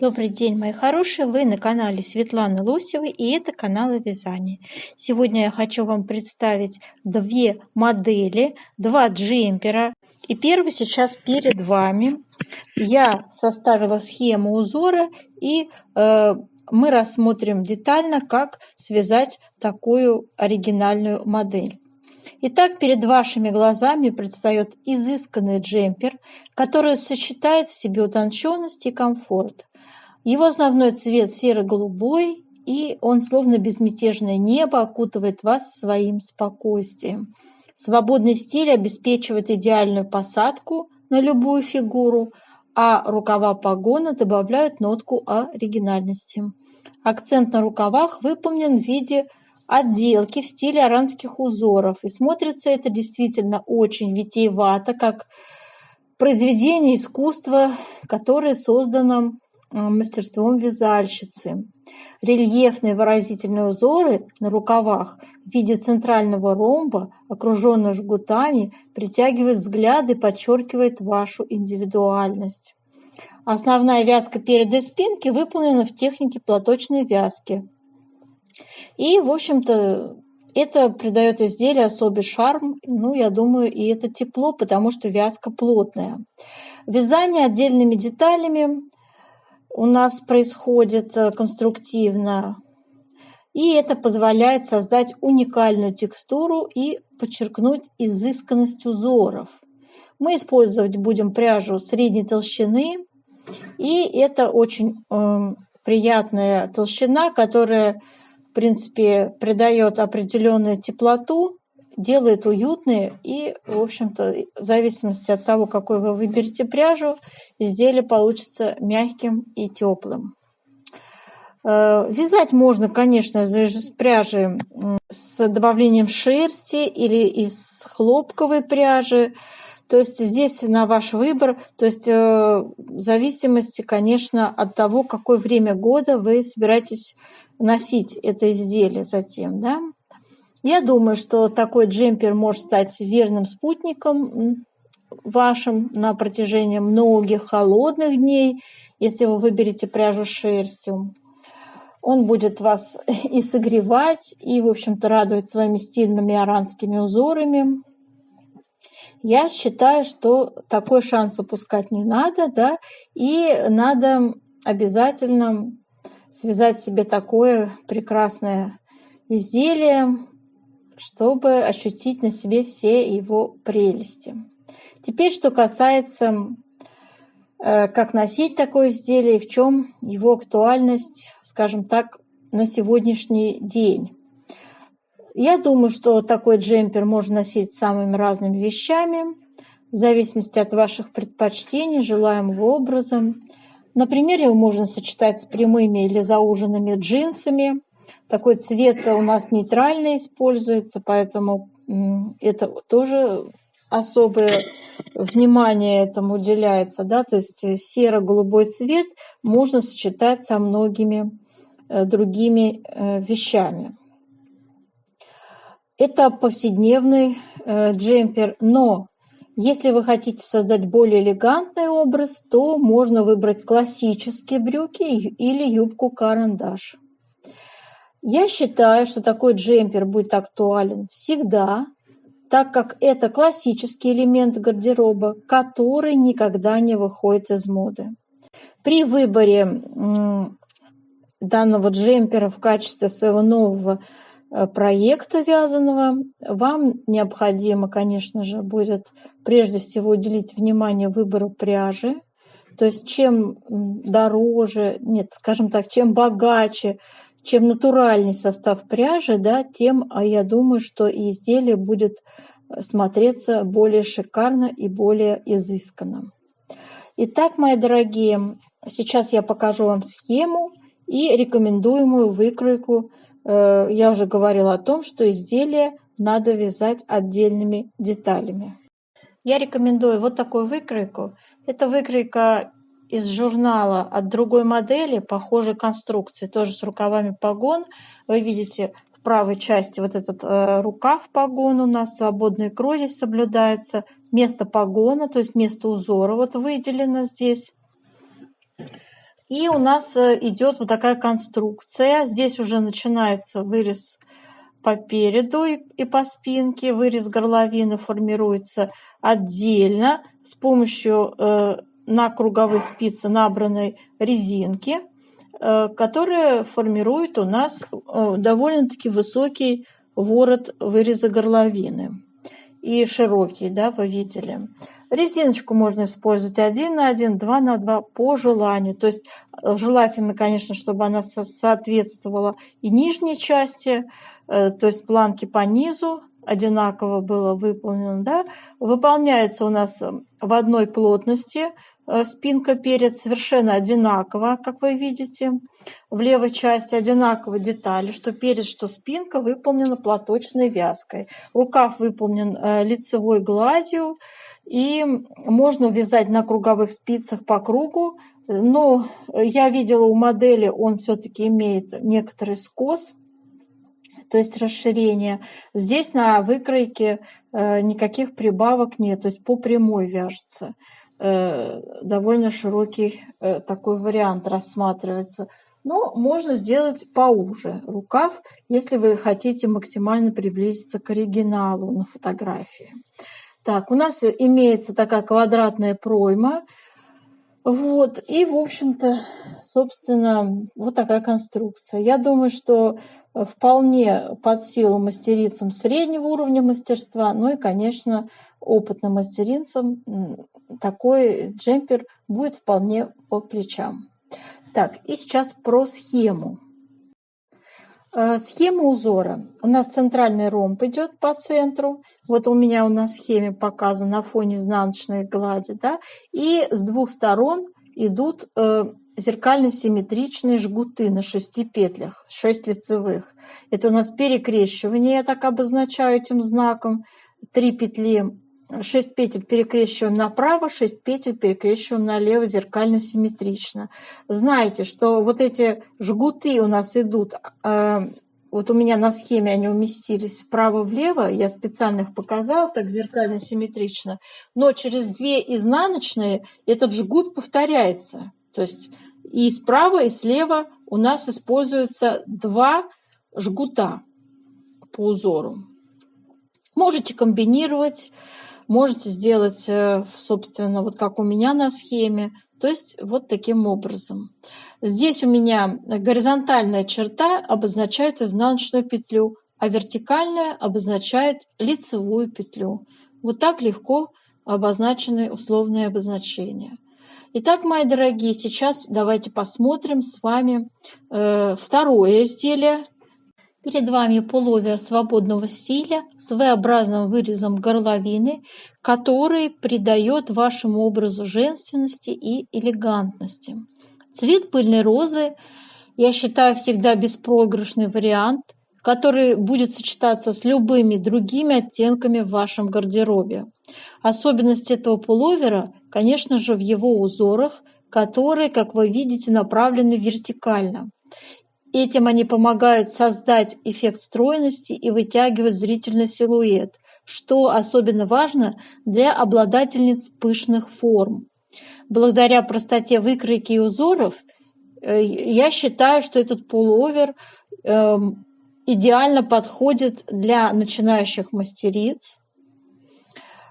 Добрый день, мои хорошие! Вы на канале Светланы Лосевой, и это канал о вязании. Сегодня я хочу вам представить две модели, два джемпера. И первый сейчас перед вами. Я составила схему узора, и мы рассмотрим детально, как связать такую оригинальную модель. Итак, перед вашими глазами предстает изысканный джемпер, который сочетает в себе утонченность и комфорт. Его основной цвет серо-голубой, и он, словно безмятежное небо, окутывает вас своим спокойствием. Свободный стиль обеспечивает идеальную посадку на любую фигуру, а рукава погона добавляют нотку оригинальности. Акцент на рукавах выполнен в виде отделки в стиле аранских узоров, и смотрится это действительно очень витиевато, как произведение искусства, которое создано мастерством вязальщицы. Рельефные выразительные узоры на рукавах в виде центрального ромба, окруженного жгутами, притягивают взгляд и подчеркивает вашу индивидуальность. Основная вязка переда и спинки выполнена в технике платочной вязки. И, в общем-то, это придает изделию особый шарм, я думаю, и это тепло, потому что вязка плотная. Вязание отдельными деталями у нас происходит конструктивно, и это позволяет создать уникальную текстуру и подчеркнуть изысканность узоров. Мы использовать будем пряжу средней толщины, и это очень приятная толщина, которая, в принципе, придает определенную теплоту, делает уютные, и, в общем-то, в зависимости от того, какой вы выберете пряжу, изделие получится мягким и теплым. Вязать можно, конечно, из пряжи с добавлением шерсти или из хлопковой пряжи. То есть здесь на ваш выбор, то есть в зависимости, конечно, от того, какое время года вы собираетесь носить это изделие затем, да. Я думаю, что такой джемпер может стать верным спутником вашим на протяжении многих холодных дней, если вы выберете пряжу с шерстью. Он будет вас и согревать, и, в общем-то, радовать своими стильными аранскими узорами. Я считаю, что такой шанс упускать не надо, да, и надо обязательно связать себе такое прекрасное изделие, чтобы ощутить на себе все его прелести. Теперь, что касается, как носить такое изделие, в чем его актуальность, скажем так, на сегодняшний день. Я думаю, что такой джемпер можно носить самыми разными вещами, в зависимости от ваших предпочтений, желаемого образа. Например, его можно сочетать с прямыми или зауженными джинсами. Такой цвет у нас нейтрально используется, поэтому это тоже особое внимание этому уделяется, да, то есть серо-голубой цвет можно сочетать со многими другими вещами. Это повседневный джемпер, но если вы хотите создать более элегантный образ, то можно выбрать классические брюки или юбку-карандаш. Я считаю, что такой джемпер будет актуален всегда, так как это классический элемент гардероба, который никогда не выходит из моды. При выборе данного джемпера в качестве своего нового проекта вязаного вам необходимо, конечно же, будет прежде всего уделить внимание выбору пряжи. То есть чем дороже, скажем так, чем богаче, чем натуральный состав пряжи, да, тем, я думаю, что и изделие будет смотреться более шикарно и более изысканно. Итак, мои дорогие, сейчас я покажу вам схему и рекомендуемую выкройку. Я уже говорила о том, что изделие надо вязать отдельными деталями. Я рекомендую вот такую выкройку. Это выкройка из журнала от другой модели, похожей конструкции, тоже с рукавами погон. Вы видите в правой части вот этот рукав погон у нас, свободный крой здесь соблюдается, место погона, то есть место узора вот выделено здесь. И у нас идет вот такая конструкция. Здесь уже начинается вырез по переду и по спинке. Вырез горловины формируется отдельно с помощью на круговые спицы набранной резинки, которая формирует у нас довольно-таки высокий ворот выреза горловины. И широкий, да, вы видели. Резиночку можно использовать 1 на 1, 2 на 2 по желанию. То есть желательно, конечно, чтобы она соответствовала и нижней части, то есть планки по низу одинаково было выполнено. Да? Выполняется у нас в одной плотности спинка перед совершенно одинаково, как вы видите. В левой части одинаково детали, что перед, что спинка выполнена платочной вязкой. Рукав выполнен лицевой гладью, и можно вязать на круговых спицах по кругу. Но я видела у модели, он все-таки имеет некоторый скос, то есть расширение. Здесь на выкройке никаких прибавок нет, то есть по прямой вяжется. Довольно широкий такой вариант рассматривается. Но можно сделать поуже рукав, если вы хотите максимально приблизиться к оригиналу на фотографии. Так, у нас имеется такая квадратная пройма. Вот, и, в общем-то, собственно, вот такая конструкция. Я думаю, что вполне под силу мастерицам среднего уровня мастерства, ну и, конечно, опытным мастерицам такой джемпер будет вполне по плечам. Так, и сейчас про схему. Схема узора. У нас центральный ромб идет по центру. Вот у меня на схеме показан на фоне изнаночной глади. Да? И с двух сторон идут зеркально-симметричные жгуты на 6 петлях, 6 лицевых. Это у нас перекрещивание, я так обозначаю этим знаком. 3 петли, 6 петель перекрещиваем направо, 6 петель перекрещиваем налево зеркально-симметрично. Знаете, что вот эти жгуты у нас идут, вот у меня на схеме они уместились вправо-влево, я специально их показала так зеркально-симметрично, но через 2 изнаночные этот жгут повторяется. То есть и справа, и слева у нас используются 2 жгута по узору. Можете комбинировать, можете сделать, собственно, вот как у меня на схеме, то есть вот таким образом. Здесь у меня горизонтальная черта обозначает изнаночную петлю, а вертикальная обозначает лицевую петлю. Вот так легко обозначены условные обозначения. Итак, мои дорогие, сейчас давайте посмотрим с вами второе изделие. Перед вами пуловер свободного стиля с V-образным вырезом горловины, который придает вашему образу женственности и элегантности. Цвет пыльной розы, я считаю, всегда беспроигрышный вариант, который будет сочетаться с любыми другими оттенками в вашем гардеробе. Особенность этого пуловера, конечно же, в его узорах, которые, как вы видите, направлены вертикально. Этим они помогают создать эффект стройности и вытягивать зрительный силуэт, что особенно важно для обладательниц пышных форм. Благодаря простоте выкройки и узоров, я считаю, что этот пуловер идеально подходит для начинающих мастериц.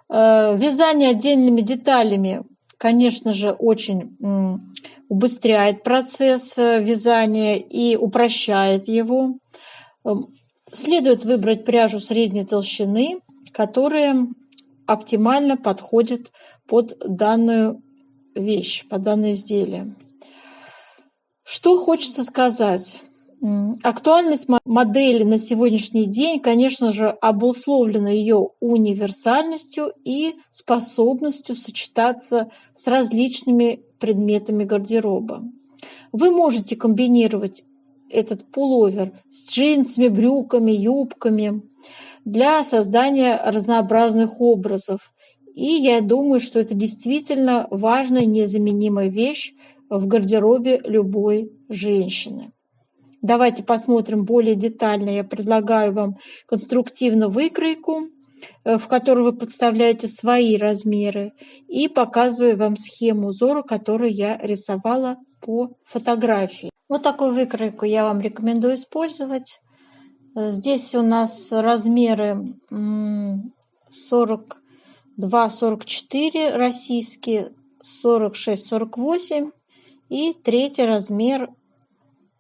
Вязание отдельными деталями, конечно же, очень убыстряет процесс вязания и упрощает его. Следует выбрать пряжу средней толщины, которая оптимально подходит под данную вещь, под данное изделие. Что хочется сказать? Актуальность модели на сегодняшний день, конечно же, обусловлена ее универсальностью и способностью сочетаться с различными предметами гардероба. Вы можете комбинировать этот пуловер с джинсами, брюками, юбками для создания разнообразных образов. И я думаю, что это действительно важная, незаменимая вещь в гардеробе любой женщины. Давайте посмотрим более детально. Я предлагаю вам конструктивную выкройку, в которую вы подставляете свои размеры, и показываю вам схему узора, которую я рисовала по фотографии. Вот такую выкройку я вам рекомендую использовать. Здесь у нас размеры 42-44 российские, 46-48 и третий размер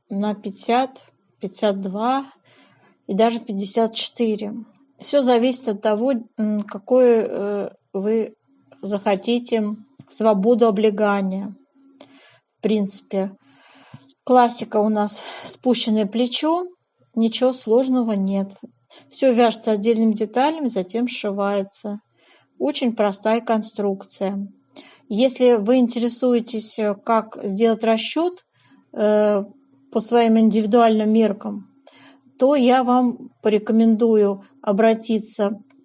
на 50, 52 и даже 54. Все зависит от того, какой вы захотите свободу облегания. В принципе, классика у нас спущенное плечо, ничего сложного нет. Все вяжется отдельными деталями, затем сшивается. Очень простая конструкция. Если вы интересуетесь, как сделать расчет по своим индивидуальным меркам, то я вам порекомендую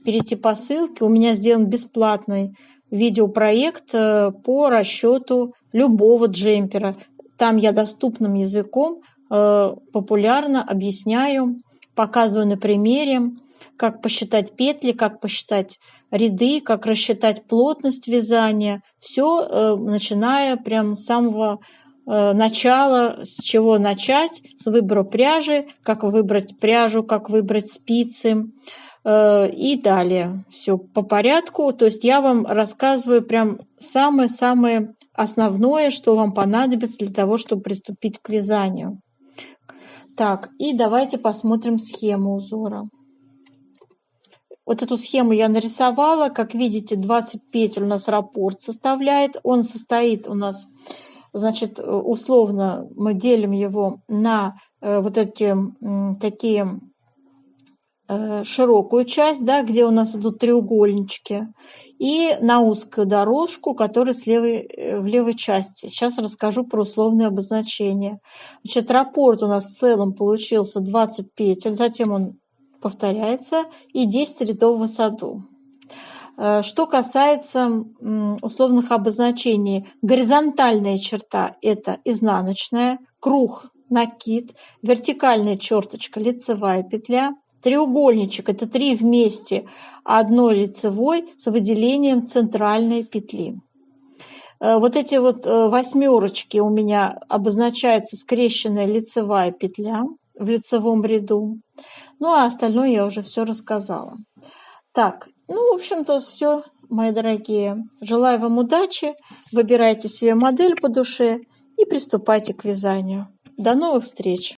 перейти по ссылке. У меня сделан бесплатный видеопроект по расчету любого джемпера. Там я доступным языком популярно объясняю, показываю на примере, как посчитать петли, как посчитать ряды, как рассчитать плотность вязания. Все начиная прямо с самого начала, с чего начать, с выбора пряжи, как выбрать пряжу, как выбрать спицы и далее. Все по порядку. То есть я вам рассказываю прям самое-самое основное, что вам понадобится для того, чтобы приступить к вязанию. Так, и давайте посмотрим схему узора. Вот эту схему я нарисовала. Как видите, 20 петель у нас раппорт составляет. Он состоит у нас, значит, условно мы делим его на вот эти такие широкую часть, да, где у нас идут треугольнички, и на узкую дорожку, которая в левой части. Сейчас расскажу про условные обозначения. Значит, раппорт у нас в целом получился 20 петель, затем он повторяется, и 10 рядов в высоту. Что касается условных обозначений, горизонтальная черта – это изнаночная, круг – накид, вертикальная черточка – лицевая петля, треугольничек – это 3 вместе, одной лицевой с выделением центральной петли. Вот эти вот восьмерочки у меня обозначается скрещенная лицевая петля в лицевом ряду. Ну, а остальное я уже все рассказала. Так, ну, в общем-то, все, мои дорогие. Желаю вам удачи, выбирайте себе модель по душе и приступайте к вязанию. До новых встреч!